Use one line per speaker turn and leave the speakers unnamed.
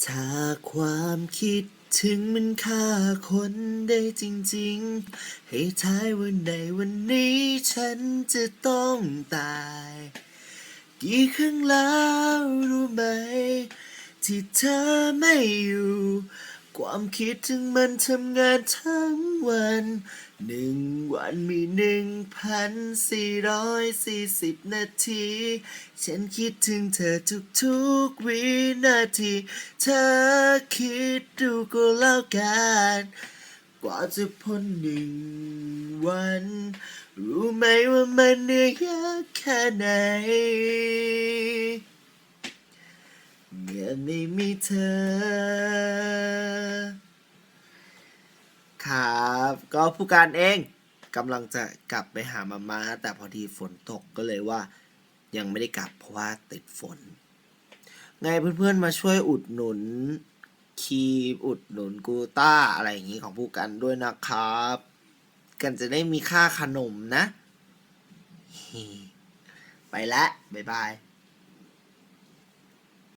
ถ้าความคิดถึงมันฆ่าคนได้จริงๆให้ทายว่าในวันนี้ฉันจะต้องตายกี่ครั้งแล้วรู้ไหมที่เธอไม่อยู่ความคิดถึงมันทำงานทั้งวัน1 วันมี1,440 นาทีฉันคิดถึงเธอทุกๆวินาทีเธอคิดดูก็แล้วกันกว่าจะพ้น1 วันรู้ไหมว่ามันเหนื่อยยากแค่ไหนเมื่อไม่มีเธอครับก็ผู้การเองกำลังจะกลับไปหามาม่าแต่พอดีฝนตกก็เลยว่ายังไม่ได้กลับเพราะว่าติดฝนไงเพื่อนๆมาช่วยอุดหนุนคีมอุดหนุนกูต้าอะไรอย่างนี้ของผู้กันด้วยนะครับกันจะได้มีค่าขนมนะไปแล้วบ๊ายบาย